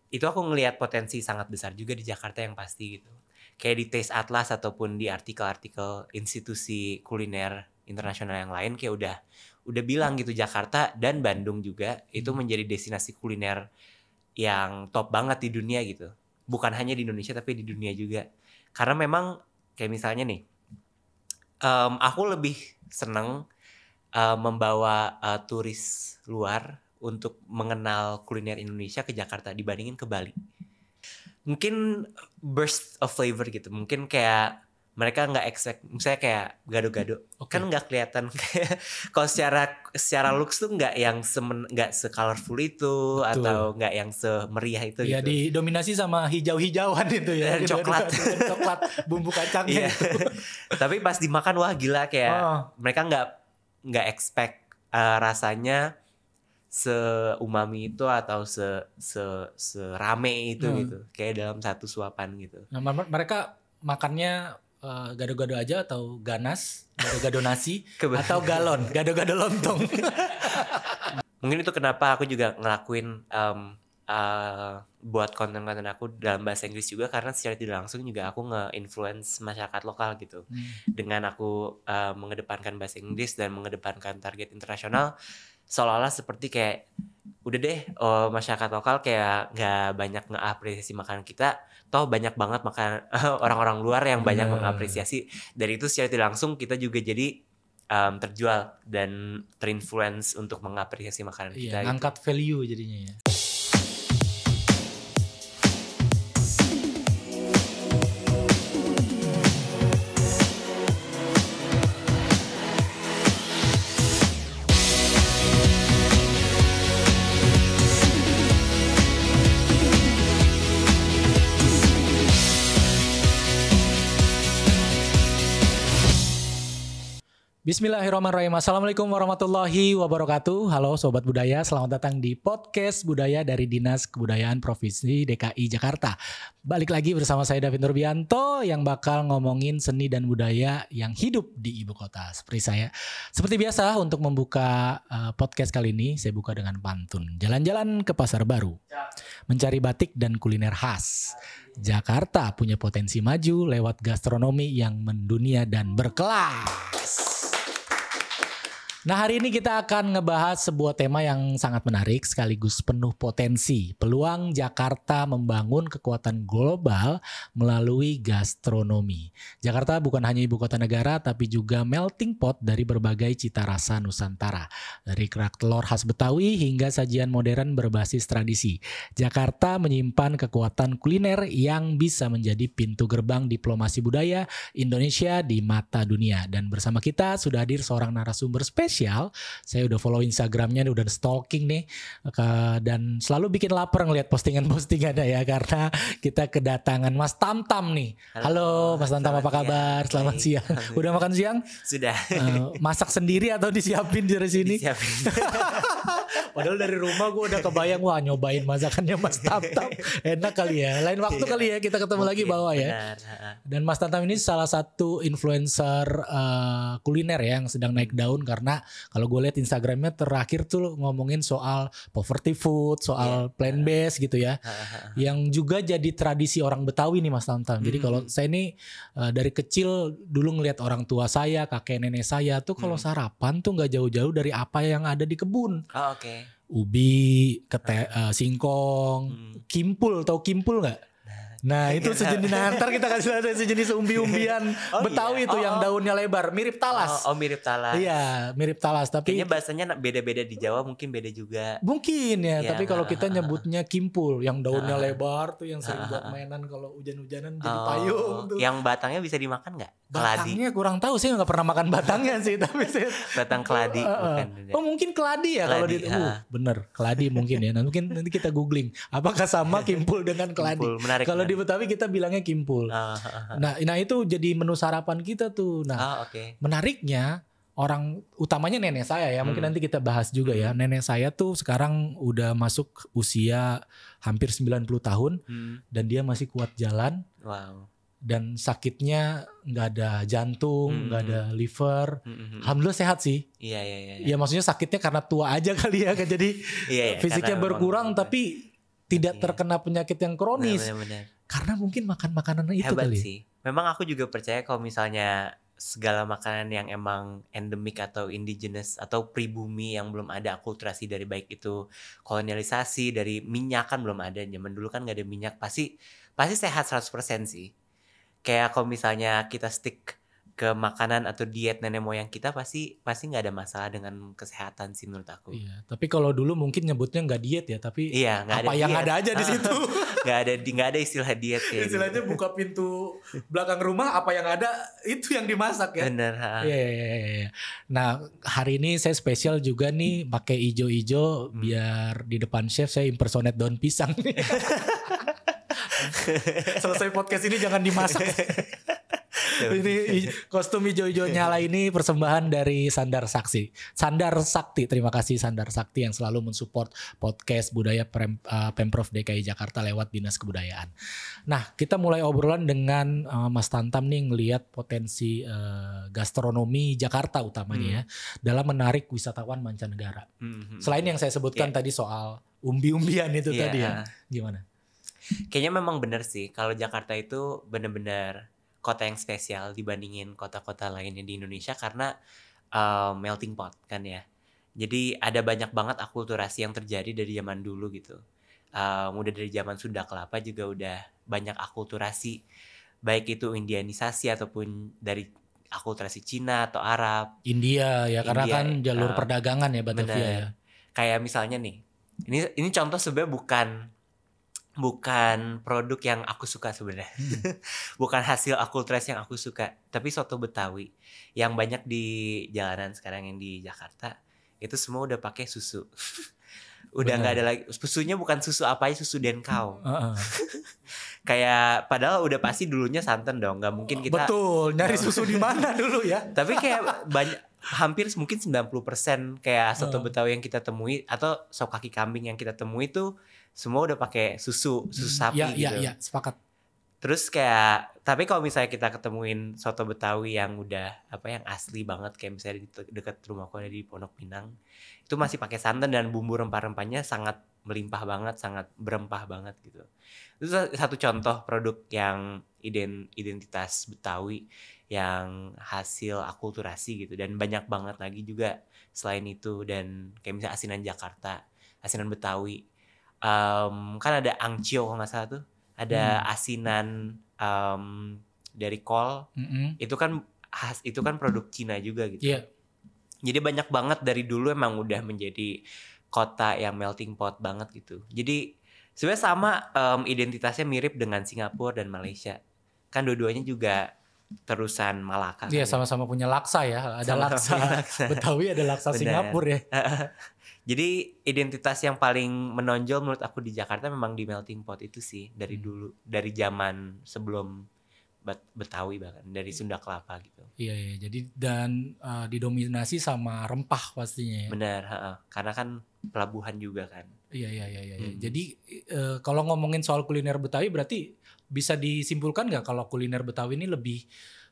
itu aku ngelihat potensi sangat besar juga di Jakarta yang pasti gitu. Kayak di Taste Atlas ataupun di artikel-artikel institusi kuliner internasional yang lain kayak udah bilang gitu, Jakarta dan Bandung juga itu menjadi destinasi kuliner yang top banget di dunia gitu. Bukan hanya di Indonesia tapi di dunia juga. Karena memang kayak misalnya nih, aku lebih seneng membawa turis luar untuk mengenal kuliner Indonesia ke Jakarta dibandingin ke Bali. Mungkin burst of flavor gitu. Mungkin kayak mereka nggak expect, misalnya kayak gado-gado, kan nggak kelihatan kayak kalau secara looks tuh nggak yang nggak se-colorful itu. Betul. Atau nggak yang semeriah itu ya, gitu. Didominasi sama hijau-hijauan itu ya. Coklat, bumbu kacangnya itu. Tapi pas dimakan wah gila kayak mereka nggak expect rasanya seumami itu atau serame itu gitu, kayak dalam satu suapan gitu. Nah, mereka makannya gado-gado aja atau ganas, gado-gado nasi atau galon, gado-gado lontong. Mungkin itu kenapa aku juga ngelakuin buat konten-konten aku dalam bahasa Inggris juga, karena secara tidak langsung juga aku nge-influence masyarakat lokal gitu. Dengan aku mengedepankan bahasa Inggris dan mengedepankan target internasional, seolah-olah seperti kayak udah deh masyarakat lokal kayak nggak banyak ngeapresiasi makanan kita, toh banyak banget orang-orang luar yang banyak mengapresiasi. Dari itu secara tidak langsung kita juga jadi terjual dan terinfluence untuk mengapresiasi makanan kita. Ngangkat value jadinya ya. Bismillahirrahmanirrahim. Assalamualaikum warahmatullahi wabarakatuh. Halo Sobat Budaya, selamat datang di podcast Budaya dari Dinas Kebudayaan Provinsi DKI Jakarta. Balik lagi bersama saya David Nurbianto yang bakal ngomongin seni dan budaya yang hidup di ibu kota. Seperti biasa, untuk membuka podcast kali ini saya buka dengan pantun. Jalan-jalan ke pasar baru, mencari batik dan kuliner khas. Jakarta punya potensi maju lewat gastronomi yang mendunia dan berkelas. Nah, hari ini kita akan ngebahas sebuah tema yang sangat menarik sekaligus penuh potensi. Peluang Jakarta membangun kekuatan global melalui gastronomi. Jakarta bukan hanya ibu kota negara tapi juga melting pot dari berbagai cita rasa Nusantara. Dari kerak telur khas Betawi hingga sajian modern berbasis tradisi. Jakarta menyimpan kekuatan kuliner yang bisa menjadi pintu gerbang diplomasi budaya Indonesia di mata dunia. Dan bersama kita sudah hadir seorang narasumber spesial. Saya udah follow Instagramnya, udah stalking nih, dan selalu bikin lapar ngeliat postingan-postingannya ya, karena kita kedatangan Mas Tamtam nih. Halo Mas Tamtam, apa kabar? Selamat siang. Udah makan siang? Sudah. Masak sendiri atau disiapin dari sini? Disiapin. Padahal dari rumah gue udah kebayang, wah nyobain masakannya Mas Tamtam. Enak kali ya. Lain waktu kali ya kita ketemu lagi bawa ya. Dan Mas Tamtam ini salah satu influencer kuliner ya yang sedang naik daun, karena kalau gue lihat Instagramnya terakhir tuh ngomongin soal poverty food, soal plant based gitu ya. Yang juga jadi tradisi orang Betawi nih Mas Tamtam. Jadi kalau saya ini dari kecil dulu ngelihat orang tua saya, kakek nenek saya tuh kalau sarapan tuh nggak jauh-jauh dari apa yang ada di kebun. Ubi, singkong, kimpul, tahu kimpul nggak? Nah itu sejenis, ntar kita kasih ada sejenis umbi-umbian Betawi itu yang daunnya lebar, mirip talas. Mirip talas. Iya, mirip talas. Tapi kayaknya bahasanya beda-beda di Jawa, mungkin beda juga. Mungkin ya, tapi kalau kita nyebutnya kimpul, yang daunnya lebar tuh, yang sering buat mainan kalau hujan-hujanan jadi payung tuh. Yang batangnya bisa dimakan nggak? Batangnya kurang tahu, saya nggak pernah makan batangnya sih, tapi saya batang keladi. Mungkin keladi ya kalau di bener keladi mungkin ya. Nanti kita googling apakah sama kimpul dengan keladi. Kalau di Betawi kita bilangnya kimpul. Nah itu jadi menu sarapan kita tuh. Nah menariknya orang utamanya nenek saya ya, mungkin nanti kita bahas juga ya. Nenek saya tuh sekarang udah masuk usia hampir 90 tahun dan dia masih kuat jalan. Wow. Dan sakitnya nggak ada jantung, nggak ada liver. Alhamdulillah sehat sih. Iya. Ya maksudnya sakitnya karena tua aja kali ya, jadi fisiknya karena berkurang tapi tidak terkena penyakit yang kronis. Benar-benar. Karena mungkin makan makanan itu Hebat kali. sih. Memang aku juga percaya kalau misalnya segala makanan yang emang endemik atau indigenous atau pribumi yang belum ada akulturasi dari baik itu kolonialisasi, dari minyak kan belum ada, zaman dulu kan nggak ada minyak, pasti sehat 100% sih. Kayak kalau misalnya kita stick ke makanan atau diet nenek moyang kita pasti nggak ada masalah dengan kesehatan sih menurut aku. Iya, tapi kalau dulu mungkin nyebutnya nggak diet ya, tapi Iya, nggak apa ada yang diet. ada aja di situ. nggak ada istilah diet ya. Istilahnya buka pintu belakang rumah, apa yang ada itu yang dimasak ya. Bener. Iya. Nah, hari ini saya spesial juga nih pakai ijo-ijo biar di depan chef saya impersonate daun pisang nih. Selesai podcast ini jangan dimasak. Ini kostum hijau-hijau nyala ini persembahan dari Sandar Sakti. Terima kasih Sandar Sakti yang selalu mensupport podcast budaya Pemprov DKI Jakarta lewat Dinas Kebudayaan. Nah, kita mulai obrolan dengan Mas Tantam nih ngelihat potensi gastronomi Jakarta utamanya ya dalam menarik wisatawan mancanegara. Selain yang saya sebutkan tadi soal umbi-umbian itu tadi ya. Gimana? Kayaknya memang benar sih kalau Jakarta itu benar-benar kota yang spesial dibandingin kota-kota lainnya di Indonesia karena melting pot kan ya. Jadi ada banyak banget akulturasi yang terjadi dari zaman dulu gitu. Udah dari zaman Sunda Kelapa juga udah banyak akulturasi, baik itu Indianisasi ataupun dari akulturasi Cina atau Arab. India ya, karena kan jalur perdagangan ya Batavia ya. Kayak misalnya nih, ini contoh sebenarnya bukan produk yang aku suka sebenarnya. Bukan hasil akulturasi yang aku suka, tapi soto Betawi yang banyak di jalanan sekarang yang di Jakarta itu semua udah pakai susu. Udah nggak ada lagi, susunya bukan susu apa aja, susu Denkau. Kayak padahal udah pasti dulunya santan dong, nggak mungkin kita. Betul, nyari susu di mana dulu ya. Tapi kayak hampir mungkin 90% kayak soto Betawi yang kita temui atau sop kaki kambing yang kita temui itu semua udah pakai susu sapi gitu. Iya, sepakat. Terus kayak, tapi kalau misalnya kita ketemuin soto Betawi yang udah yang asli banget, kayak misalnya di dekat rumahku ada di Pondok Pinang, itu masih pakai santan dan bumbu rempah-rempahnya sangat melimpah banget, sangat berempah banget gitu. Itu satu contoh produk yang identitas Betawi yang hasil akulturasi gitu, dan banyak banget lagi juga selain itu. Dan kayak misalnya asinan Jakarta, asinan Betawi. Kan ada angcio kalau nggak salah tuh, ada asinan dari kol, itu kan produk Cina juga gitu. Jadi banyak banget dari dulu emang udah menjadi kota yang melting pot banget gitu. Jadi sebenarnya sama, identitasnya mirip dengan Singapura dan Malaysia, kan dua-duanya juga terusan Malaka. Iya, sama-sama punya laksa ya. Ada laksa Betawi, ada laksa Singapura ya. Jadi identitas yang paling menonjol menurut aku di Jakarta memang di melting pot itu sih, dari dulu, dari zaman sebelum Betawi, bahkan dari Sunda Kelapa gitu. Iya. Jadi dan didominasi sama rempah pastinya ya. Benar, karena kan pelabuhan juga kan. Iya. Jadi kalau ngomongin soal kuliner Betawi berarti bisa disimpulkan nggak kalau kuliner Betawi ini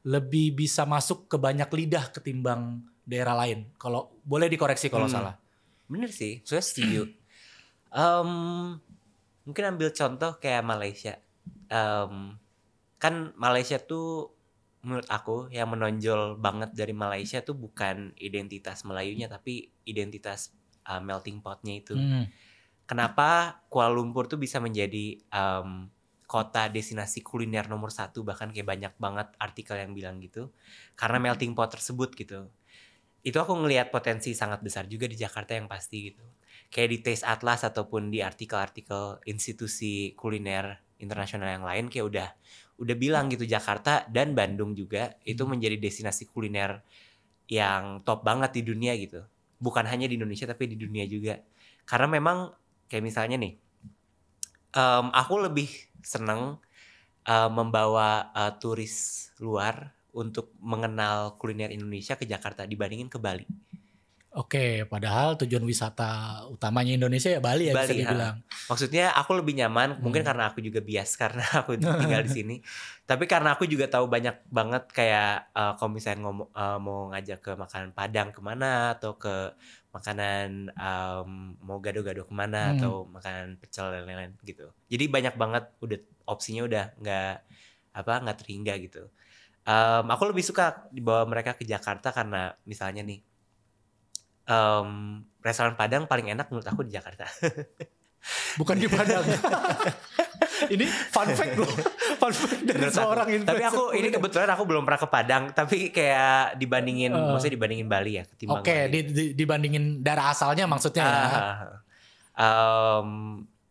lebih bisa masuk ke banyak lidah ketimbang daerah lain? Kalau boleh dikoreksi kalau salah. Bener sih, saya setuju. Mungkin ambil contoh kayak Malaysia. Kan Malaysia tuh menurut aku yang menonjol banget dari Malaysia tuh bukan identitas Melayunya, tapi identitas melting potnya itu. Kenapa Kuala Lumpur tuh bisa menjadi kota destinasi kuliner nomor 1, bahkan kayak banyak banget artikel yang bilang gitu, karena melting pot tersebut gitu. Itu aku ngelihat potensi sangat besar juga di Jakarta yang pasti gitu. Kayak di Taste Atlas ataupun di artikel-artikel institusi kuliner internasional yang lain kayak udah bilang gitu, Jakarta dan Bandung juga itu menjadi destinasi kuliner yang top banget di dunia gitu. Bukan hanya di Indonesia tapi di dunia juga. Karena memang kayak misalnya nih, aku lebih seneng membawa turis luar untuk mengenal kuliner Indonesia ke Jakarta dibandingin ke Bali. Oke, padahal tujuan wisata utamanya Indonesia ya Bali ya, bisa dibilang. Maksudnya aku lebih nyaman, mungkin karena aku juga bias karena aku tinggal di sini. Tapi karena aku juga tahu banyak banget kayak kalau misalnya mau ngajak ke makanan Padang kemana atau ke makanan mau gado-gado kemana atau makanan pecel dan lain-lain gitu. Jadi banyak banget udah opsinya udah nggak terhingga gitu. Aku lebih suka dibawa mereka ke Jakarta karena misalnya nih restoran Padang paling enak menurut aku di Jakarta. Bukan di Padang. Ini fun fact loh. Fun fact dari seorang investor. Tapi aku ini kebetulan aku belum pernah ke Padang, tapi kayak dibandingin maksudnya dibandingin Bali ya, ketimbang Bali. Dibandingin daerah asalnya maksudnya ya.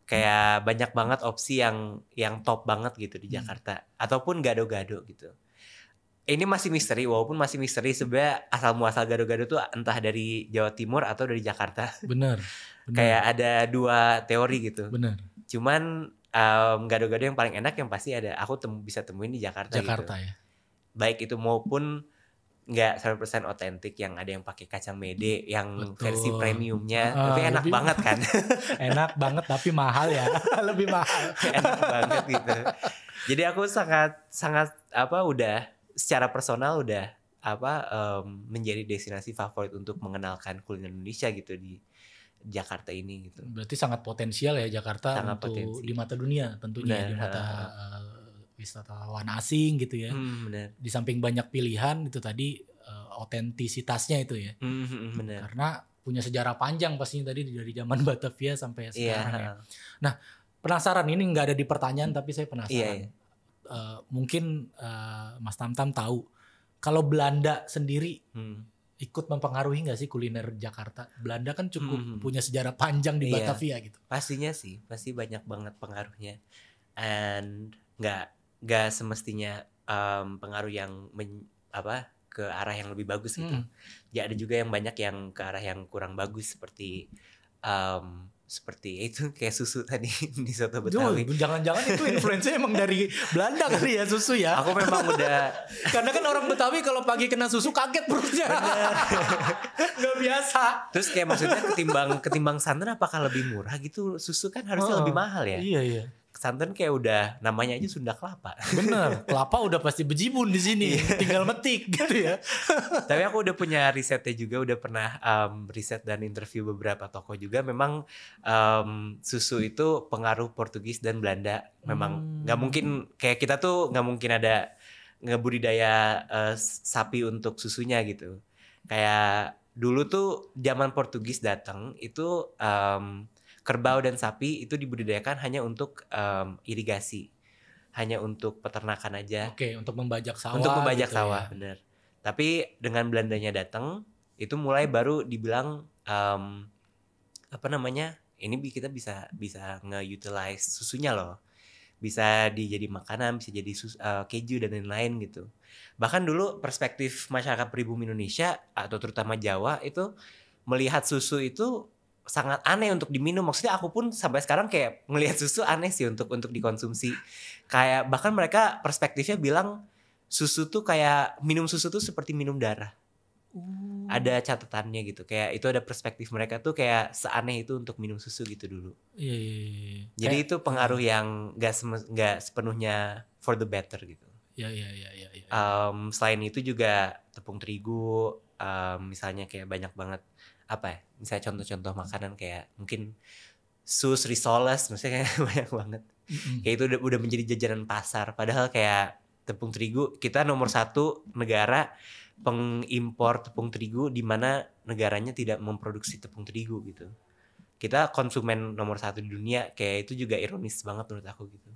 Kayak banyak banget opsi yang top banget gitu di Jakarta ataupun gado-gado gitu. Ini masih misteri, walaupun masih misteri sebenarnya asal muasal gado-gado tuh entah dari Jawa Timur atau dari Jakarta. Bener. Kayak ada dua teori gitu. Bener. Cuman gado-gado yang paling enak yang pasti aku bisa temuin di Jakarta gitu. Ya. Baik itu maupun nggak 100% otentik, yang ada yang pakai kacang mede yang versi premiumnya, tapi enak banget kan. Enak banget tapi mahal ya. Lebih mahal. Enak banget gitu. Jadi aku sangat udah secara personal udah menjadi destinasi favorit untuk mengenalkan kuliner Indonesia gitu di Jakarta ini gitu. Berarti sangat potensial ya Jakarta untuk di mata dunia tentunya, di mata wisatawan asing gitu ya. Benar. Di samping banyak pilihan itu tadi otentisitasnya itu ya. Benar. Karena punya sejarah panjang pastinya tadi dari zaman Batavia sampai sekarang ya. Nah, penasaran, ini nggak ada di pertanyaan tapi saya penasaran. Mungkin Mas Tamtam tahu kalau Belanda sendiri ikut mempengaruhi nggak sih kuliner Jakarta? Belanda kan cukup punya sejarah panjang di Batavia gitu. Pastinya sih, pasti banyak banget pengaruhnya. And nggak semestinya pengaruh yang ke arah yang lebih bagus gitu. Ya ada juga yang banyak yang ke arah yang kurang bagus seperti itu kayak susu tadi di soto Betawi. Jangan-jangan itu influence-nya emang dari Belanda kali ya, susu ya. Aku memang udah karena kan orang Betawi kalau pagi kena susu kaget perutnya. Gak biasa. Terus kayak maksudnya ketimbang santan apakah lebih murah gitu? Susu kan harusnya lebih mahal ya. Iya. Santan kayak udah namanya aja Sunda Kelapa. Bener, kelapa udah pasti bejibun di sini, tinggal metik gitu ya. Tapi aku udah punya risetnya juga, udah pernah riset dan interview beberapa tokoh juga. Memang susu itu pengaruh Portugis dan Belanda. Memang nggak mungkin kayak kita tuh nggak mungkin ada ngebudidaya sapi untuk susunya gitu. Kayak dulu tuh zaman Portugis datang itu kerbau dan sapi itu dibudidayakan hanya untuk irigasi, hanya untuk peternakan aja. Oke, untuk membajak sawah. Untuk membajak gitu sawah, ya. Bener. Tapi dengan Belandanya datang, itu mulai baru dibilang ini kita bisa nge-utilize susunya loh, bisa dijadi makanan, bisa jadi keju dan lain-lain gitu. Bahkan dulu perspektif masyarakat pribumi Indonesia atau terutama Jawa itu melihat susu itu sangat aneh untuk diminum. Maksudnya aku pun sampai sekarang kayak ngelihat susu aneh sih untuk dikonsumsi. Kayak bahkan mereka perspektifnya bilang susu tuh kayak minum susu tuh seperti minum darah. Ada catatannya gitu. Kayak itu ada perspektif mereka tuh kayak seaneh itu untuk minum susu gitu dulu. Iya. Jadi kayak, itu pengaruh yang nggak sepenuhnya for the better gitu. Iya. Selain itu juga tepung terigu, misalnya kayak banyak banget misalnya contoh-contoh makanan kayak mungkin sus risoles, maksudnya kayak banyak banget. Kayak itu udah menjadi jajanan pasar. Padahal kayak tepung terigu, kita nomor 1 negara pengimpor tepung terigu di mana negaranya tidak memproduksi tepung terigu gitu. Kita konsumen nomor 1 di dunia, kayak itu juga ironis banget menurut aku gitu.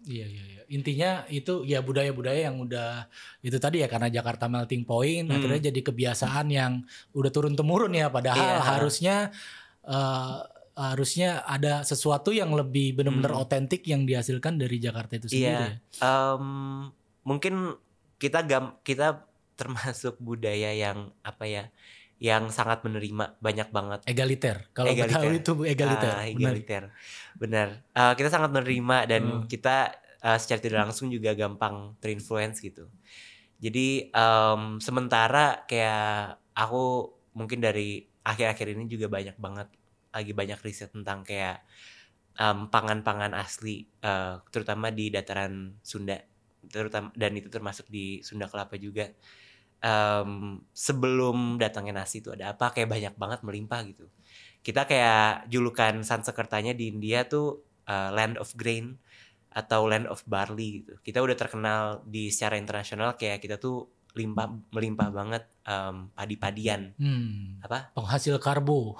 Iya. Intinya itu ya budaya-budaya yang udah itu tadi ya, karena Jakarta melting point akhirnya jadi kebiasaan yang udah turun-temurun ya, padahal harusnya ada sesuatu yang lebih benar-benar otentik yang dihasilkan dari Jakarta itu sendiri. Mungkin kita termasuk budaya yang yang sangat menerima banyak banget. Egaliter. Kalau Betawi itu egaliter. Benar. Kita sangat menerima dan kita secara tidak langsung juga gampang terinfluence gitu. Jadi sementara kayak aku mungkin dari akhir-akhir ini juga lagi banyak riset tentang kayak pangan-pangan asli, terutama di dataran Sunda, dan itu termasuk di Sunda Kelapa juga. sebelum datangnya nasi itu ada apa, kayak banyak banget melimpah gitu. Kita kayak julukan Sansekertanya di India tuh land of grain atau land of barley gitu. Kita udah terkenal di secara internasional kayak kita tuh melimpah banget padi-padian. Apa? Penghasil karbo.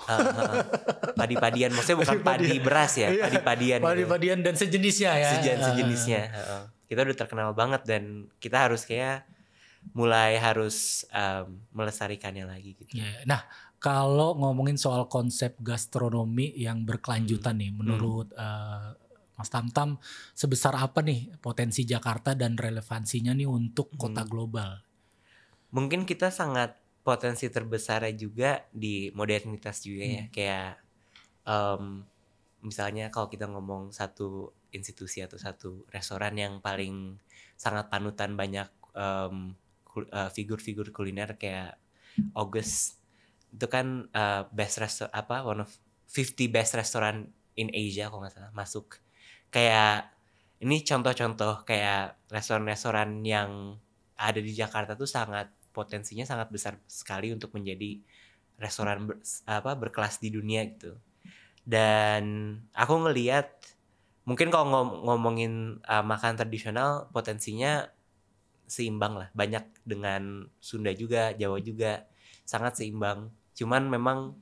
Padi-padian, maksudnya bukan padi beras ya, padi-padian. Padi-padian dan sejenisnya ya. Sejenisnya. Kita udah terkenal banget dan kita harus kayak mulai harus melestarikannya lagi gitu. Nah, kalau ngomongin soal konsep gastronomi yang berkelanjutan nih, menurut Mas Tamtam, sebesar apa nih potensi Jakarta dan relevansinya nih untuk kota global? Mungkin kita sangat potensi terbesarnya juga di modernitas juga ya. Kayak misalnya kalau kita ngomong satu institusi atau satu restoran yang paling sangat panutan banyak figur-figur kuliner kayak August, itu kan one of 50 best restaurant in Asia kalau nggak salah masuk. Kayak ini contoh-contoh kayak restoran-restoran yang ada di Jakarta tuh potensinya sangat besar sekali untuk menjadi restoran berkelas di dunia gitu. Dan aku ngelihat mungkin kalau ngomongin makan tradisional potensinya seimbang lah, banyak dengan Sunda juga, Jawa juga, sangat seimbang. Cuman memang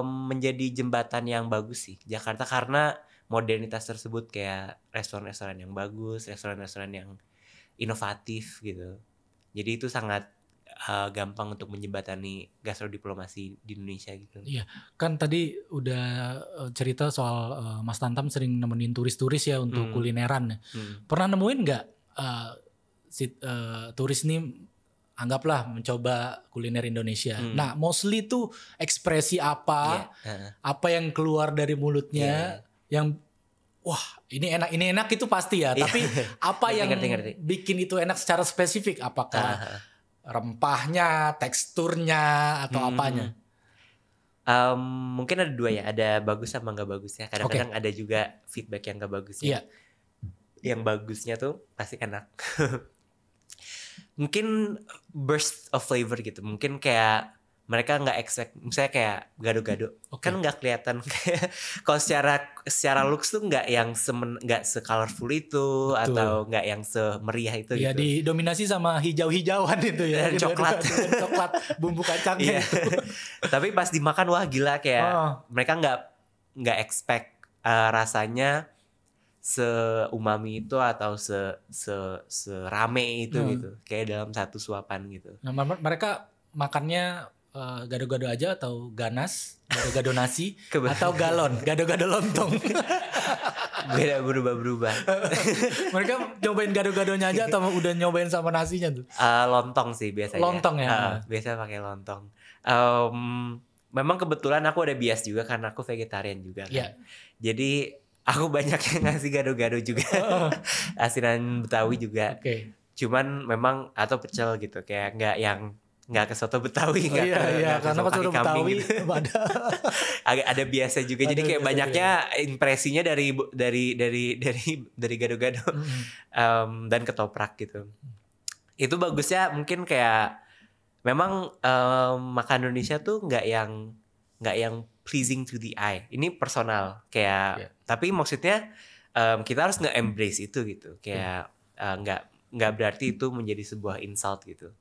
menjadi jembatan yang bagus sih Jakarta karena modernitas tersebut, kayak restoran-restoran yang bagus, restoran-restoran yang inovatif gitu. Jadi itu sangat gampang untuk menjembatani gastrodiplomasi di Indonesia gitu. Iya, kan tadi udah cerita soal Mas Tantam sering nemenin turis-turis ya untuk kulineran. Pernah nemuin nggak turis nih anggaplah mencoba kuliner Indonesia. Nah, mostly tuh ekspresi apa yang keluar dari mulutnya yang wah ini enak itu pasti ya. Tapi apa yang bikin itu enak secara spesifik? Apakah rempahnya, teksturnya, atau apanya? Mungkin ada dua ya, ada bagus sama nggak bagusnya. Kadang-kadang ada juga feedback yang nggak bagusnya. Yang bagusnya tuh pasti enak. Mungkin burst of flavor gitu. Mungkin kayak mereka nggak expect, misalnya kayak gado-gado, kan nggak kelihatan kayak kalau secara looks tuh nggak yang nggak se-colorful itu. Betul. Atau nggak yang semeriah itu. Ya gitu. Didominasi sama hijau-hijauan itu ya. Dan coklat, bumbu kacangnya itu. Tapi pas dimakan wah gila, kayak mereka nggak expect rasanya seumami itu atau serame itu gitu, kayak dalam satu suapan gitu. Nah, mereka makannya gado-gado aja atau ganas, gado-gado nasi, atau galon, gado-gado lontong. Beda, berubah-berubah. Mereka nyobain gado-gadonya aja atau udah nyobain sama nasinya tuh? Lontong sih biasanya. Lontong ya. Biasa pakai lontong. Memang kebetulan aku ada bias juga karena aku vegetarian juga kan. Jadi aku banyak yang ngasih gado-gado juga. Asinan Betawi juga. Cuman memang atau pecel gitu, kayak nggak ke soto Betawi, nggak karena ke soto Betawi gitu. ada biasa juga. Jadi kayak banyaknya impresinya dari gado-gado dan ketoprak gitu. Itu bagusnya mungkin kayak memang makan Indonesia tuh nggak yang pleasing to the eye. Ini personal kayak tapi maksudnya kita harus nge-embrace itu gitu. Kayak nggak berarti itu menjadi sebuah insult gitu.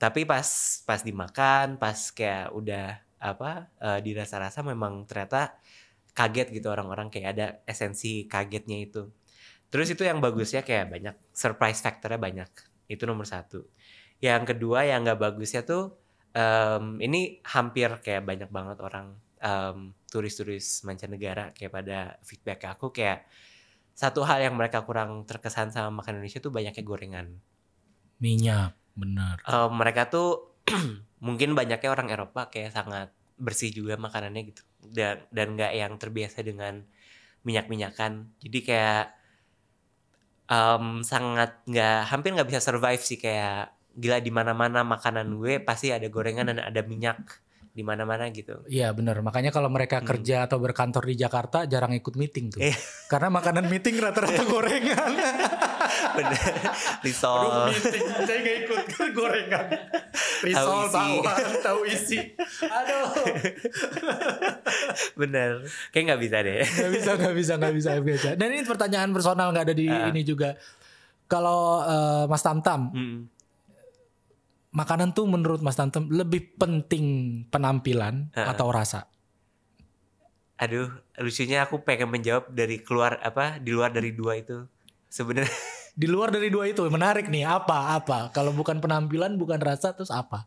Tapi pas dimakan, pas kayak udah dirasa-rasa memang ternyata kaget gitu orang-orang, kayak ada esensi kagetnya itu. Terus itu yang bagusnya kayak banyak surprise factornya banyak. Itu nomor satu. Yang kedua yang nggak bagusnya tuh ini hampir kayak banyak banget orang turis-turis mancanegara kayak pada feedback ke aku, kayak satu hal yang mereka kurang terkesan sama makan Indonesia tuh banyaknya gorengan. Minyak, benar. Mereka tuh mungkin banyaknya orang Eropa kayak sangat bersih juga makanannya gitu, dan nggak yang terbiasa dengan minyak-minyakan. Jadi kayak hampir nggak bisa survive sih, kayak gila di mana-mana makanan gue pasti ada gorengan dan ada minyak di mana-mana gitu. Iya benar, makanya kalau mereka kerja atau berkantor di Jakarta jarang ikut meeting tuh. Karena makanan meeting rata-rata gorengan. Bener. Risol. Aduh, meeting saya gak ikut kan gorengan. Risol, tahu isi. Aduh. Bener. Kayak nggak bisa deh. Nggak bisa. Dan ini pertanyaan personal, nggak ada di ini juga. Kalau Mas Tamtam, makanan tuh menurut Mas Tamtam lebih penting penampilan atau rasa? Aduh, lucunya aku pengen menjawab di luar dari dua itu. Sebenarnya di luar dari dua itu menarik nih. Apa? Kalau bukan penampilan, bukan rasa, terus apa?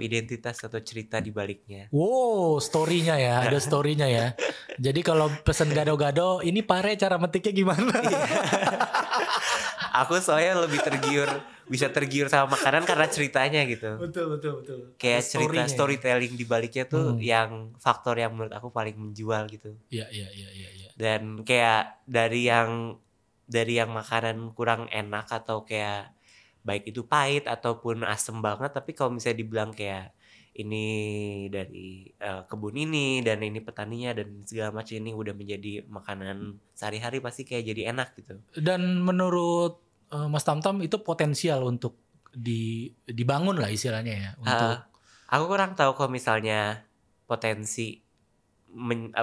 Identitas atau cerita di baliknya. Wow, story-nya ya, ada story-nya ya. Jadi kalau pesen gado-gado, ini pare cara metiknya gimana? Aku soalnya lebih bisa tergiur sama makanan karena ceritanya gitu. Betul. Kayak cerita storytelling di baliknya tuh yang faktor yang menurut aku paling menjual gitu. Iya. Dan kayak dari yang makanan kurang enak atau kayak baik itu pahit ataupun asem banget, tapi kalau misalnya dibilang kayak ini dari kebun ini dan ini petaninya dan segala macam, ini udah menjadi makanan sehari-hari, pasti kayak jadi enak gitu. Dan menurut Mas Tamtam itu potensial untuk dibangun lah istilahnya ya. Aku kurang tahu kalau misalnya potensi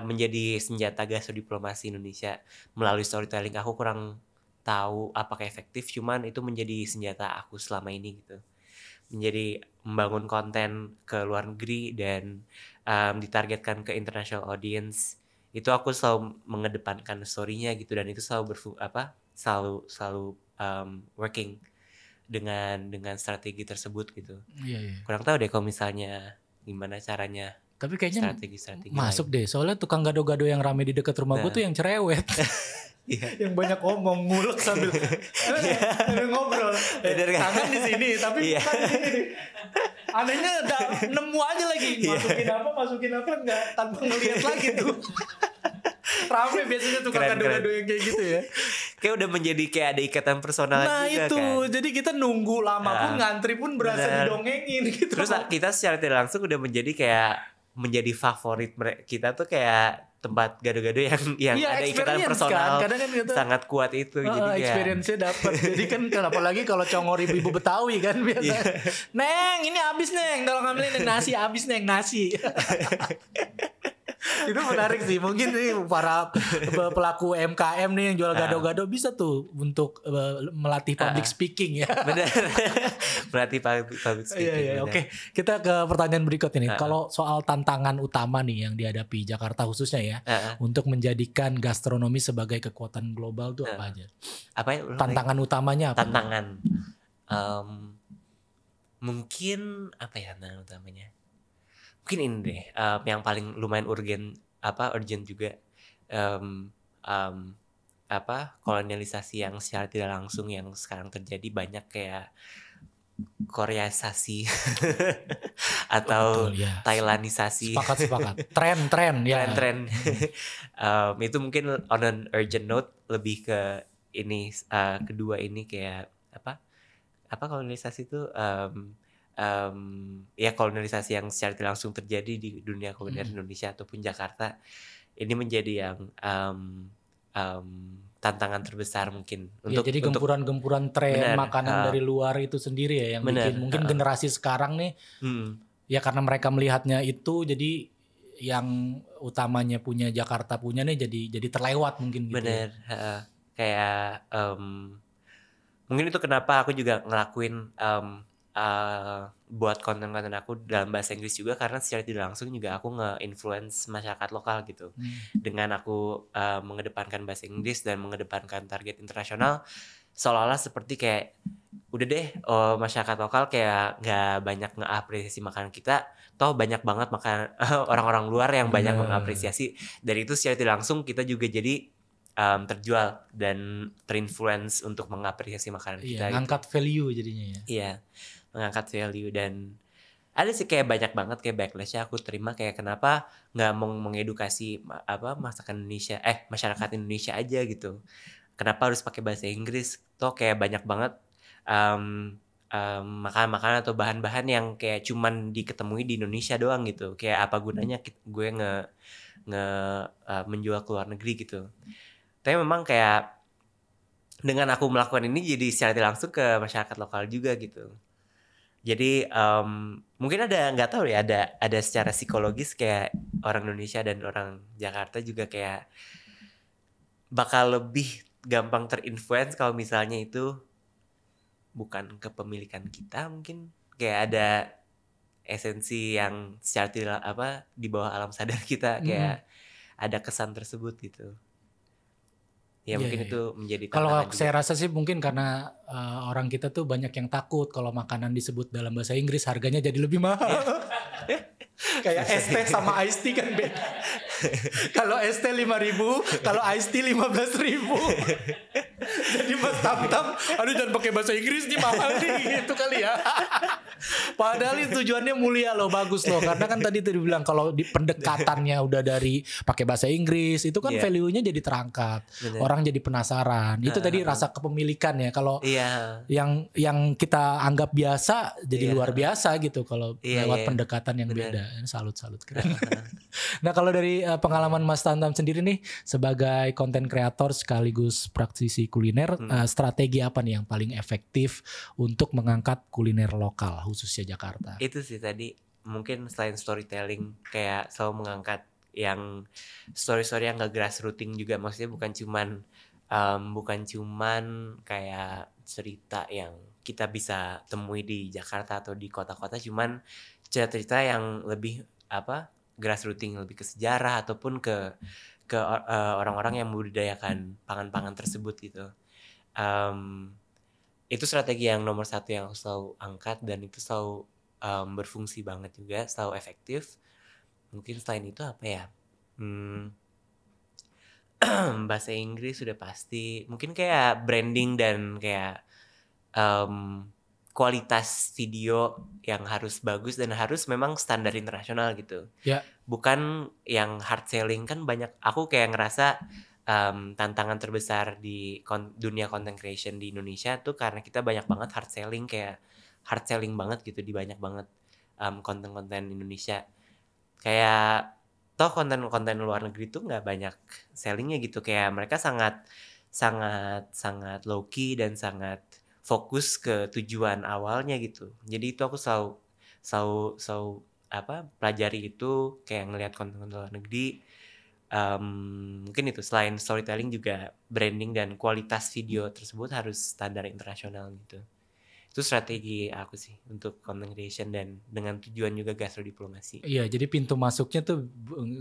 menjadi senjata gastrodiplomasi Indonesia melalui storytelling. Aku kurang tahu apakah efektif, cuman itu menjadi senjata aku selama ini gitu. Menjadi membangun konten ke luar negeri dan ditargetkan ke international audience. Itu aku selalu mengedepankan story-nya gitu, dan itu selalu selalu working dengan strategi tersebut gitu. Iya. Kurang tahu deh kalau misalnya gimana caranya. Tapi kayaknya strategi masuk lain deh. Soalnya tukang gado-gado yang rame di dekat rumah gue tuh yang cerewet. Yang banyak omong, ngulek sambil ngobrol. Tangan di sini, tapi bukan di sini. Anehnya nemu aja lagi. Masukin apa nggak tanpa ngeliat lagi tuh. Rame biasanya tukang gado-gado yang kayak gitu ya. Kayak udah menjadi kayak ada ikatan personal juga kan. Nah itu, jadi kita nunggu lama pun ngantri pun berasa didongengin gitu. Terus kita secara tidak langsung udah menjadi favorit kita tuh kayak tempat gado-gado yang ada ikatan personal kan sangat kuat itu. Jadi experience-nya dapat. Jadi kan apalagi kalau congor ibu Betawi kan biasa. Neng, ini habis Neng, tolong ambilin nasi, habis Neng nasi. Itu menarik sih. Mungkin nih para pelaku UMKM nih yang jual gado-gado bisa tuh untuk melatih public speaking ya. Benar. Melatih public speaking. Iya. Oke, kita ke pertanyaan berikut ini. Kalau soal tantangan utama nih yang dihadapi Jakarta khususnya ya, untuk menjadikan gastronomi sebagai kekuatan global tuh apa aja? Apa ya? Tantangan utamanya apa? Tantangan mungkin apa ya tantangan utamanya? Mungkin ini deh, yang paling lumayan urgent juga, kolonialisasi yang secara tidak langsung yang sekarang terjadi, banyak kayak Koreaisasi atau Thailandisasi. Sepakat. Tren ya. Tren. Itu mungkin on an urgent note, lebih ke ini kedua ini kayak apa kolonialisasi itu ya kolonialisasi yang secara tidak langsung terjadi di dunia kuliner Indonesia ataupun Jakarta, ini menjadi yang tantangan terbesar mungkin untuk jadi gempuran tren makanan dari luar itu sendiri ya yang bikin mungkin generasi sekarang nih ya karena mereka melihatnya itu, jadi yang utamanya punya Jakarta punya nih jadi terlewat mungkin gitu. Bener. Kayak mungkin itu kenapa aku juga ngelakuin buat konten-konten aku dalam bahasa Inggris juga, karena secara tidak langsung juga aku nge-influence masyarakat lokal gitu. Dengan aku mengedepankan bahasa Inggris dan mengedepankan target internasional, seolah-olah seperti kayak udah deh masyarakat lokal kayak gak banyak ngeapresiasi makanan kita, toh banyak banget orang-orang luar yang banyak mengapresiasi. Dari itu secara tidak langsung kita juga jadi terjual dan terinfluence untuk mengapresiasi makanan kita. Ngangkat value jadinya ya. Iya, mengangkat value. Dan ada sih kayak banyak banget kayak backlash-nya aku terima, kayak kenapa nggak mengedukasi masakan Indonesia, masyarakat Indonesia aja gitu. Kenapa harus pakai bahasa Inggris? Toh kayak banyak banget makanan-makanan atau bahan-bahan yang kayak cuman diketemui di Indonesia doang gitu. Kayak apa gunanya gue menjual ke luar negeri gitu. Tapi memang kayak dengan aku melakukan ini jadi secara tidak langsung ke masyarakat lokal juga gitu. Jadi mungkin nggak tahu ya, ada secara psikologis kayak orang Indonesia dan orang Jakarta juga kayak bakal lebih gampang terinfluence kalau misalnya itu bukan kepemilikan kita, mungkin kayak ada esensi yang secara tidak di bawah alam sadar kita kayak ada kesan tersebut gitu. Ya mungkin itu menjadi Kalau tantangan saya rasa sih mungkin karena orang kita tuh banyak yang takut kalau makanan disebut dalam bahasa Inggris harganya jadi lebih mahal. Kayak es teh sama ice tea kan beda. Kalau es teh 5.000, kalau ice tea 15.000. Jadi Mas Tam-Tam, aduh jangan pakai bahasa Inggris nih mahal nih gitu kali ya. Padahal itu tujuannya mulia loh, bagus loh. Karena kan tadi bilang kalau di pendekatannya udah dari pakai bahasa Inggris, itu kan value-nya jadi terangkat. Bener. Orang jadi penasaran. Itu tadi rasa kepemilikan ya. Kalau yang kita anggap biasa jadi luar biasa gitu kalau lewat pendekatan yang beda. Salut keren. Nah kalau dari pengalaman Mas Tam-Tam sendiri nih sebagai konten kreator sekaligus praktisi kuliner, strategi apa nih yang paling efektif untuk mengangkat kuliner lokal khususnya Jakarta? Itu sih tadi mungkin selain storytelling kayak selalu mengangkat yang story-story yang gak grassrooting juga, maksudnya bukan cuman kayak cerita yang kita bisa temui di Jakarta atau di kota-kota, cuman cerita yang lebih grassrooting, lebih ke sejarah ataupun ke orang-orang yang membudidayakan pangan-pangan tersebut gitu. Itu strategi yang nomor satu yang aku selalu angkat dan itu selalu berfungsi banget juga, selalu efektif. Mungkin selain itu apa ya? Bahasa Inggris sudah pasti. Mungkin kayak branding dan kayak kualitas video yang harus bagus dan harus memang standar internasional gitu. Ya. Bukan yang hard selling, kan banyak. Aku kayak ngerasa tantangan terbesar di dunia content creation di Indonesia tuh karena kita banyak banget hard selling banget gitu di banyak banget konten-konten Indonesia. Kayak toh konten-konten luar negeri tuh nggak banyak sellingnya gitu, kayak mereka sangat low key dan sangat fokus ke tujuan awalnya gitu. Jadi itu aku selalu pelajari itu, kayak ngelihat konten luar negeri. Mungkin itu selain storytelling juga branding dan kualitas video tersebut harus standar internasional gitu. Itu strategi aku sih untuk content creation dan dengan tujuan juga gastrodiplomasi. Iya, jadi pintu masuknya tuh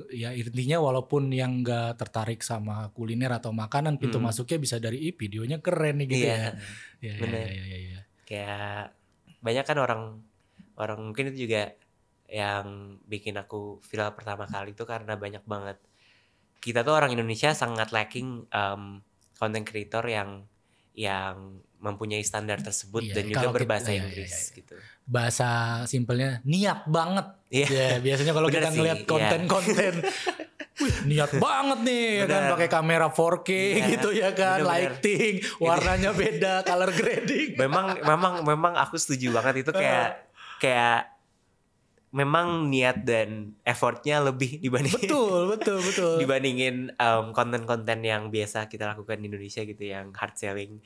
ya intinya walaupun yang nggak tertarik sama kuliner atau makanan, pintu masuknya bisa dari videonya keren nih gitu ya. Iya, bener. Iya. Kayak banyak kan orang mungkin itu juga yang bikin aku viral pertama kali itu karena banyak banget kita tuh orang Indonesia sangat lacking content creator yang mempunyai standar tersebut dan juga berbahasa Inggris gitu. Bahasa simpelnya niat banget. Ya, biasanya kalau kita ngeliat konten-konten wih, niat banget nih ya kan, pakai kamera 4K gitu ya kan, lighting, warnanya beda, color grading. Memang aku setuju banget itu kayak memang niat dan effortnya lebih dibandingin betul dibandingin konten-konten yang biasa kita lakukan di Indonesia gitu yang hard selling.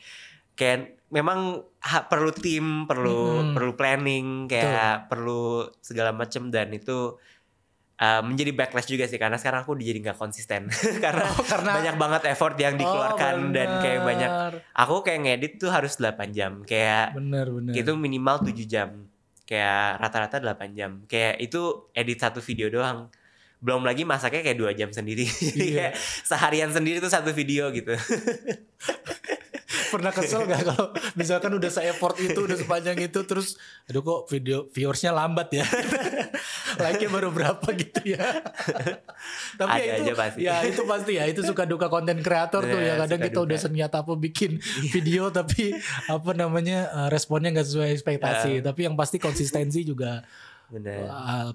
Kayak memang perlu tim, perlu planning, kayak perlu segala macam, dan itu menjadi backlash juga sih karena sekarang aku jadi nggak konsisten karena banyak banget effort yang dikeluarkan dan kayak banyak, aku kayak ngedit tuh harus 8 jam kayak bener. itu minimal 7 jam. Kayak rata-rata 8 jam. Kayak itu edit satu video doang. Belum lagi masaknya kayak 2 jam sendiri. Kayak seharian sendiri tuh satu video gitu. Pernah kesel gak kalau misalkan udah se-effort itu, udah sepanjang itu, terus aduh kok viewersnya lambat ya. Like-nya baru berapa gitu ya. Tapi ada itu pasti. Ya itu pasti ya, itu suka duka konten kreator tuh ya. Kadang kita udah seniat apa bikin video tapi responnya gak sesuai ekspektasi. Tapi yang pasti konsistensi juga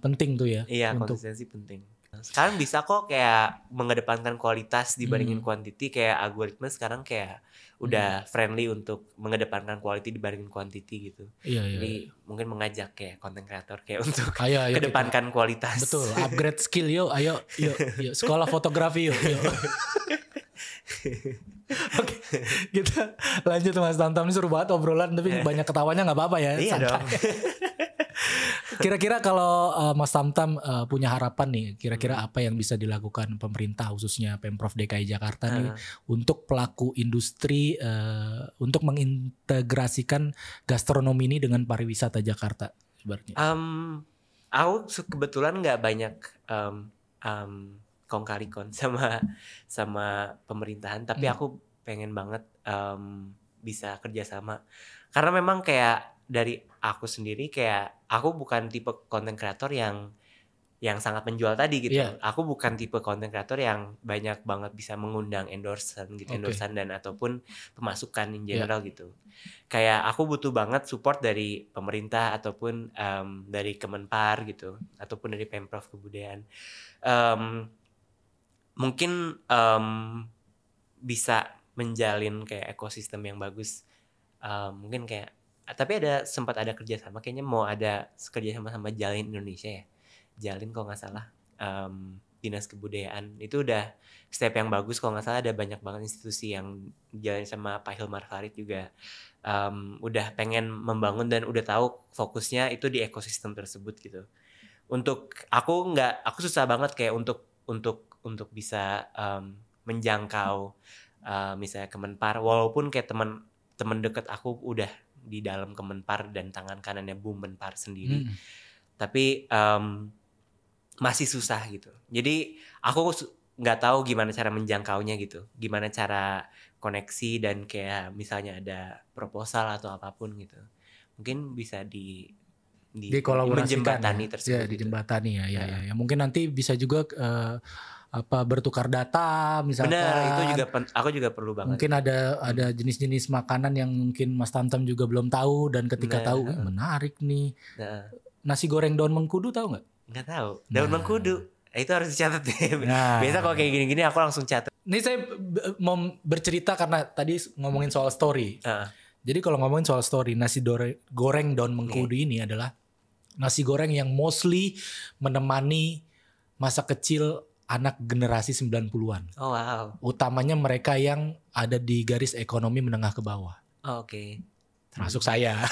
penting tuh ya. Iya, konsistensi penting. Sekarang bisa kok kayak mengedepankan kualitas dibandingin quantity, kayak algoritma sekarang kayak udah friendly untuk mengedepankan quality dibandingin quantity gitu. Jadi mungkin mengajak kayak content creator kayak untuk Ayo, kedepankan kualitas. Betul, upgrade skill yuk, ayo sekolah fotografi yuk. Oke, kita lanjut Mas Tamtam. Ini seru banget obrolan, tapi banyak ketawanya nggak apa-apa ya. Iya dong. Kira-kira kalau Mas Tamtam punya harapan nih, kira-kira apa yang bisa dilakukan pemerintah khususnya Pemprov DKI Jakarta nih untuk pelaku industri untuk mengintegrasikan gastronomi ini dengan pariwisata Jakarta sebenarnya? Aku kebetulan nggak banyak kong kali kon sama pemerintahan, tapi aku pengen banget bisa kerjasama, karena memang kayak dari aku sendiri, kayak aku bukan tipe content creator yang sangat menjual tadi gitu. Aku bukan tipe content creator yang banyak banget bisa mengundang endorsan gitu, endorsan dan ataupun pemasukan in general gitu. Kayak aku butuh banget support dari pemerintah ataupun dari Kemenpar gitu, ataupun dari Pemprov Kebudayaan. Mungkin bisa menjalin kayak ekosistem yang bagus. Mungkin kayak, tapi sempat ada kerjasama, kayaknya mau ada kerjasama sama Jalin Indonesia ya. Jalin kalau nggak salah, Dinas Kebudayaan itu udah step yang bagus. Kalau nggak salah ada banyak banget institusi yang jalan sama Pak Hilmar Farid juga udah pengen membangun dan udah tahu fokusnya itu di ekosistem tersebut gitu. Untuk aku susah banget kayak untuk bisa menjangkau misalnya Kemenpar, walaupun kayak teman dekat aku udah di dalam Kemenpar dan tangan kanannya Bumenpar sendiri, tapi masih susah gitu. Jadi aku nggak tahu gimana cara menjangkaunya gitu, gimana cara koneksi dan kayak misalnya ada proposal atau apapun gitu, mungkin bisa dikolaborasikan menjembatani tersebut. Dijembatani ya. Mungkin nanti bisa juga bertukar data misalkan. Benar, itu juga aku juga perlu banget. Mungkin ada jenis-jenis makanan yang mungkin Mas Tamtam juga belum tahu, dan ketika tahu menarik nih. Nasi goreng daun mengkudu tahu nggak? Nggak tahu. Daun mengkudu. Itu harus dicatat ya. Biasa kalau kayak gini-gini aku langsung catat. Ini saya mau bercerita karena tadi ngomongin soal story. Jadi kalau ngomongin soal story, nasi goreng daun mengkudu ini adalah nasi goreng yang mostly menemani masa kecil anak generasi 90-an. Oh wow. Utamanya mereka yang ada di garis ekonomi menengah ke bawah. Oh, oke. Termasuk saya.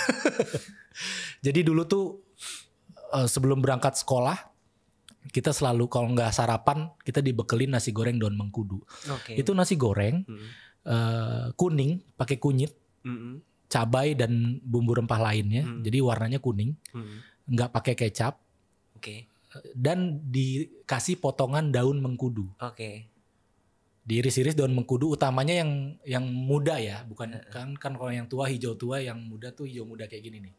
Jadi dulu tuh sebelum berangkat sekolah, kita selalu kalau nggak sarapan, kita dibekelin nasi goreng daun mengkudu. Itu nasi goreng kuning, pakai kunyit, cabai dan bumbu rempah lainnya. Jadi warnanya kuning, nggak pakai kecap. Dan dikasih potongan daun mengkudu. Diiris-iris daun mengkudu, utamanya yang muda ya, bukan kan kalau yang tua hijau tua, yang muda tuh hijau muda kayak gini nih.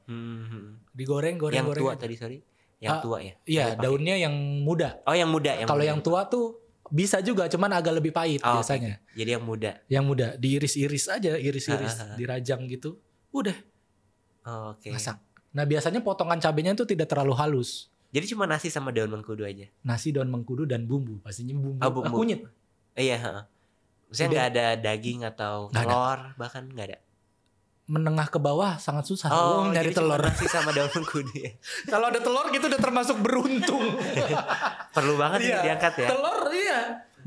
Digoreng. Yang tua tadi sorry, yang tua ya? Iya, daunnya yang muda. Oh yang muda. Kalau yang tua tuh bisa juga, cuman agak lebih pahit biasanya. Jadi yang muda. Yang muda diiris-iris aja, dirajang gitu, udah. Masak. Nah biasanya potongan cabenya itu tidak terlalu halus. Jadi cuma nasi sama daun mengkudu aja? Nasi, daun mengkudu, dan bumbu. Pastinya bumbu. Kunyit. Iya. Maksudnya nggak ada daging atau telur, bahkan nggak ada? Menengah ke bawah sangat susah. Nyari telur. Nasi sama daun mengkudu ya? Kalau ada telur gitu udah termasuk beruntung. Perlu banget nih diangkat ya? Telur iya.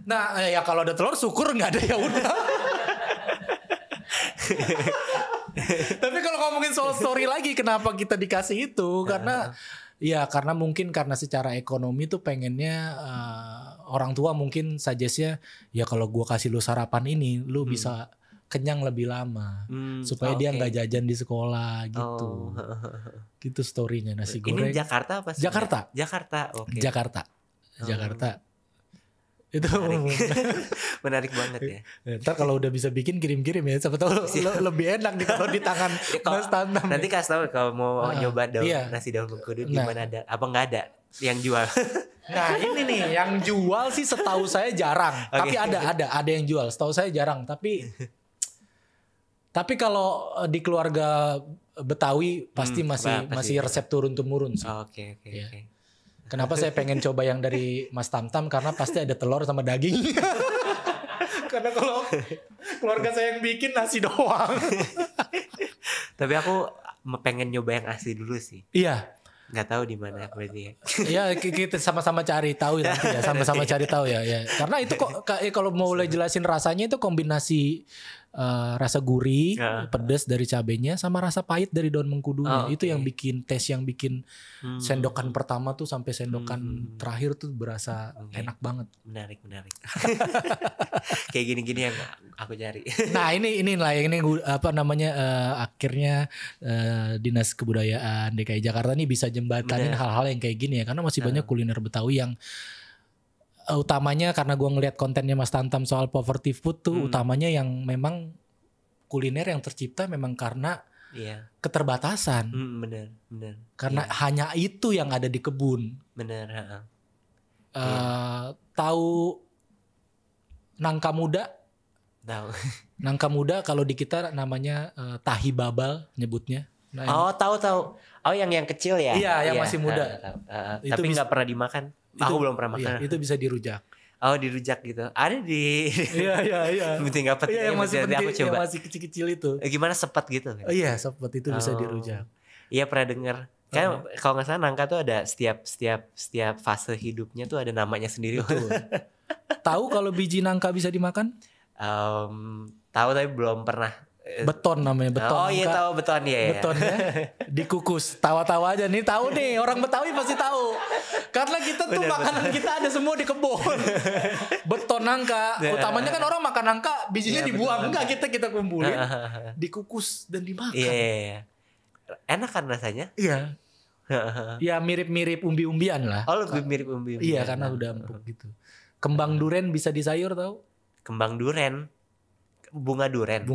Nah ya kalau ada telur syukur, nggak ada ya udah. Tapi kalau ngomongin soal story lagi, kenapa kita dikasih itu? Karena mungkin karena secara ekonomi tuh pengennya orang tua mungkin suggest-nya ya kalau gua kasih lu sarapan ini, lu bisa kenyang lebih lama supaya dia nggak jajan di sekolah gitu. Gitu story-nya nasi goreng. Ini Jakarta apa sih? Jakarta. Oke. Jakarta. Itu menarik banget ya. Ntar kalau udah bisa bikin kirim-kirim ya, siapa tahu lebih enak nih kalau di tangan Mas Tamtam. Nanti kasih tahu kalau mau nyoba nasi daun mengkudu gimana, ada apa nggak ada yang jual. Nah ini nih yang jual sih setahu saya jarang. Tapi ada yang jual, setahu saya jarang. Tapi kalau di keluarga Betawi pasti masih resep turun temurun sih. Oke. Kenapa saya pengen coba yang dari Mas Tamtam? Karena pasti ada telur sama daging. Karena kalau keluarga saya yang bikin nasi doang. Tapi aku pengen nyoba yang asli dulu sih. Iya. Nggak tahu di mana berarti ya. Ya kita sama-sama cari tahu ya nanti ya. Sama-sama cari tahu ya. Karena itu kok kalau mau mulai jelasin rasanya itu kombinasi rasa gurih, pedas dari cabenya sama rasa pahit dari daun mengkudunya. Itu yang bikin yang bikin sendokan pertama tuh sampai sendokan terakhir tuh berasa enak banget. Menarik. Kayak gini-gini yang aku cari. Nah, ini apa namanya akhirnya Dinas Kebudayaan DKI Jakarta nih bisa jembatanin hal-hal yang kayak gini ya, karena masih banyak kuliner Betawi yang utamanya karena gue ngeliat kontennya Mas Tamtam soal poverty food tuh utamanya yang memang kuliner yang tercipta memang karena keterbatasan. Bener. Karena hanya itu yang ada di kebun. Bener. Tahu nangka muda? Tahu. Nangka muda kalau di kita namanya tahi babal nyebutnya. Nah, tahu. Oh yang kecil ya? Iya, yang masih muda. Tapi nggak pernah dimakan. Aku belum pernah makan. Itu bisa dirujak. Oh, dirujak gitu. Ada di. Iya. Penting nggak penting. Iya, yang masih penting. Aku coba. Yang masih kecil-kecil itu. Gimana sepet gitu? Iya, sepet itu bisa dirujak. Iya, pernah dengar. Kan kalau nggak salah nangka tuh ada setiap fase hidupnya tuh ada namanya sendiri. Betul. Tahu kalau biji nangka bisa dimakan? Tahu tapi belum pernah. Beton namanya, beton. Oh iya, tahu beton ya. Beton ya. Dikukus. Tawa-tawa aja nih, tahu nih, orang Betawi pasti tahu. Karena kita tuh makanan kita ada semua di kebun. Beton nangka. Utamanya kan orang makan nangka bijinya dibuang, enggak, kita kumpulin, dikukus dan dimakan. Iya. Enak kan rasanya? Iya. Ya mirip-mirip umbi-umbian lah. Oh, lebih mirip umbi-umbian. Iya, karena udah empuk gitu. Kembang duren bisa disayur tahu? Kembang duren. Bunga duren.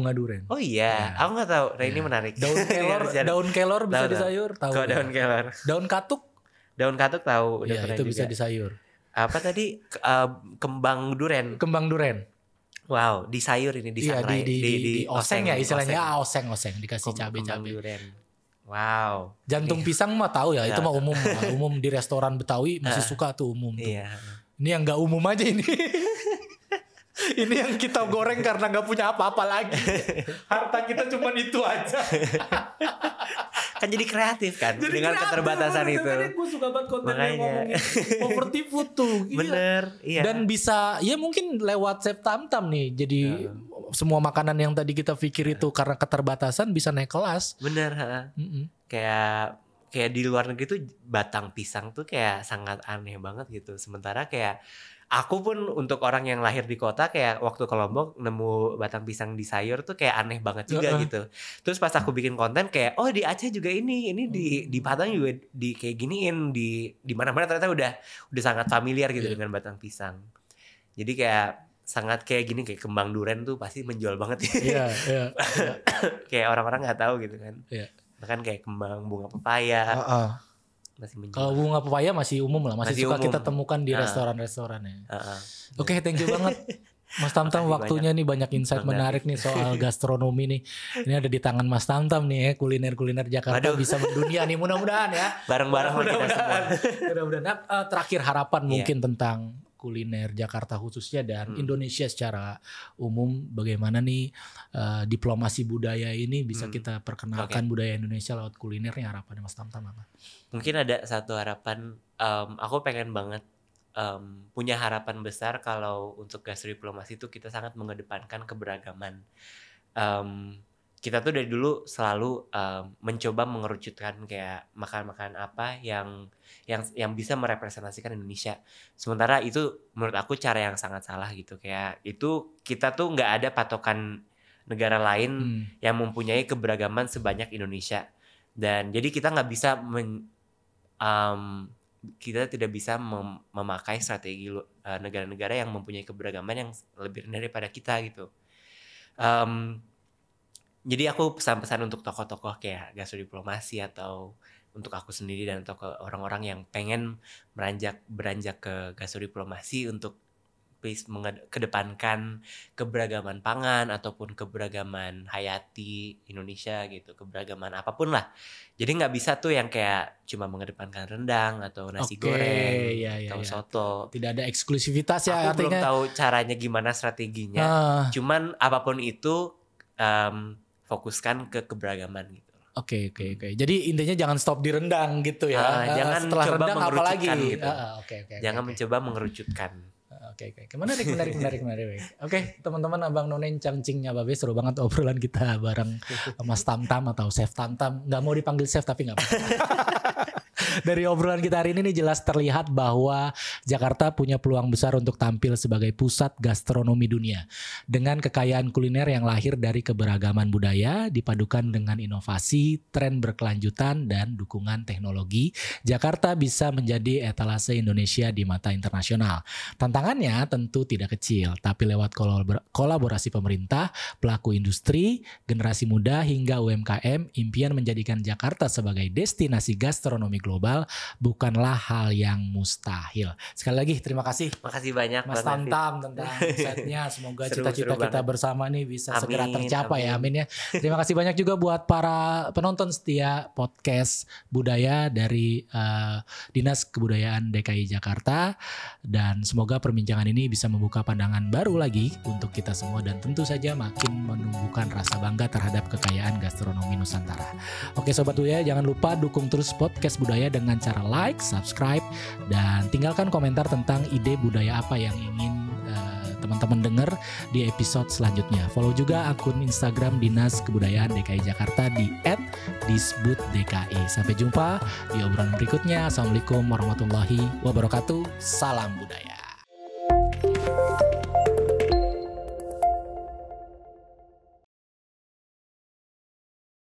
Oh iya, aku nggak tahu. Nah, ini menarik. Daun kelor bisa disayur, tahu? Kok daun kelor? Daun katuk tahu. Iya, itu bisa disayur. Apa tadi? Kembang duren. Wow, disayur ini, disangrai. Di oseng ya istilahnya. Oseng dikasih cabai-cabai. Duren. Wow. Jantung pisang mah tahu ya, itu mah umum di restoran Betawi masih suka tuh umum tuh. Iya. Ini yang nggak umum aja ini. Ini yang kita goreng karena gak punya apa-apa lagi. Harta kita cuma itu aja. Kan jadi kreatif kan. Dengan keterbatasan itu. Makanya gue suka banget konten yang ngomongin poverty food tuh. Bener. Iya. Dan bisa ya mungkin lewat Chef Tamtam nih. Jadi semua makanan yang tadi kita pikir itu karena keterbatasan bisa naik kelas. Bener. Kayak di luar negeri tuh batang pisang tuh kayak sangat aneh banget gitu. Sementara kayak aku pun untuk orang yang lahir di kota kayak waktu ke Lombok nemu batang pisang di sayur tuh kayak aneh banget juga gitu. Terus pas aku bikin konten kayak di Aceh juga ini di Padang juga di kayak giniin, di mana-mana ternyata udah sangat familiar gitu dengan batang pisang. Jadi kayak sangat kayak gini, kayak kembang duren tuh pasti menjual banget ya. Iya. Kayak orang-orang nggak tahu gitu kan. Iya. Bahkan kayak kembang bunga pepaya. Kalau bunga pepaya masih umum lah, masih suka umum. Kita temukan di restoran-restoran ya. Oke, thank you banget Mas Tamtam, waktunya nih banyak insight menarik nih soal gastronomi nih. Ini ada di tangan Mas Tamtam nih ya, kuliner Jakarta bisa mendunia nih, mudah-mudahan ya. Bareng-bareng kita semua. Mudah-mudahan. Terakhir harapan mungkin tentang kuliner Jakarta khususnya dan Indonesia secara umum, bagaimana nih diplomasi budaya ini bisa kita perkenalkan budaya Indonesia lewat kulinernya. Harapannya Mas Tamtam apa? Mungkin ada satu harapan, aku pengen banget punya harapan besar kalau untuk gastrodiplomasi itu kita sangat mengedepankan keberagaman. Kita tuh dari dulu selalu mencoba mengerucutkan kayak makan-makan apa yang bisa merepresentasikan Indonesia. Sementara itu menurut aku cara yang sangat salah gitu. Kayak itu kita tuh nggak ada patokan negara lain yang mempunyai keberagaman sebanyak Indonesia. Dan jadi kita nggak bisa kita tidak bisa memakai strategi negara-negara yang mempunyai keberagaman yang lebih rendah daripada kita gitu. Jadi aku pesan-pesan untuk tokoh-tokoh kayak gastrodiplomasi atau untuk aku sendiri dan untuk orang-orang yang pengen beranjak ke gastrodiplomasi untuk please kedepankan keberagaman pangan ataupun keberagaman hayati Indonesia gitu, keberagaman apapun lah. Jadi nggak bisa tuh yang kayak cuma mengedepankan rendang atau nasi goreng atau soto. Tidak ada eksklusivitas ya. Aku belum tahu caranya gimana, strateginya. Cuman apapun itu fokuskan ke keberagaman gitu. Oke. Jadi intinya jangan stop di rendang gitu ya. Jangan setelah coba rendang mengerucutkan gitu. Jangan Oke. mencoba mengerucutkan. Oke. Menarik. Oke, teman-teman, Abang Nonen cangcingnya Babe, seru banget obrolan kita bareng Mas Tamtam atau Chef Tamtam. Nggak mau dipanggil chef tapi nggak apa-apa. Dari obrolan kita hari ini nih jelas terlihat bahwa Jakarta punya peluang besar untuk tampil sebagai pusat gastronomi dunia. Dengan kekayaan kuliner yang lahir dari keberagaman budaya dipadukan dengan inovasi, tren berkelanjutan, dan dukungan teknologi, Jakarta bisa menjadi etalase Indonesia di mata internasional. Tantangannya tentu tidak kecil, tapi lewat kolaborasi pemerintah, pelaku industri, generasi muda hingga UMKM, impian menjadikan Jakarta sebagai destinasi gastronomi global bukanlah hal yang mustahil. Sekali lagi terima kasih. Makasih banyak Mas Tamtam tentang setnya. Semoga cita-cita kita bersama nih bisa segera tercapai ya. Amin ya. Terima kasih banyak juga buat para penonton setia podcast budaya dari Dinas Kebudayaan DKI Jakarta, dan semoga perbincangan ini bisa membuka pandangan baru lagi untuk kita semua dan tentu saja makin menumbuhkan rasa bangga terhadap kekayaan gastronomi Nusantara. Oke Sobat Budaya, jangan lupa dukung terus podcast budaya dengan cara like, subscribe, dan tinggalkan komentar tentang ide budaya apa yang ingin teman-teman dengar di episode selanjutnya. Follow juga akun Instagram Dinas Kebudayaan DKI Jakarta di @disbudDKI. Sampai jumpa di obrolan berikutnya. Assalamualaikum warahmatullahi wabarakatuh. Salam budaya.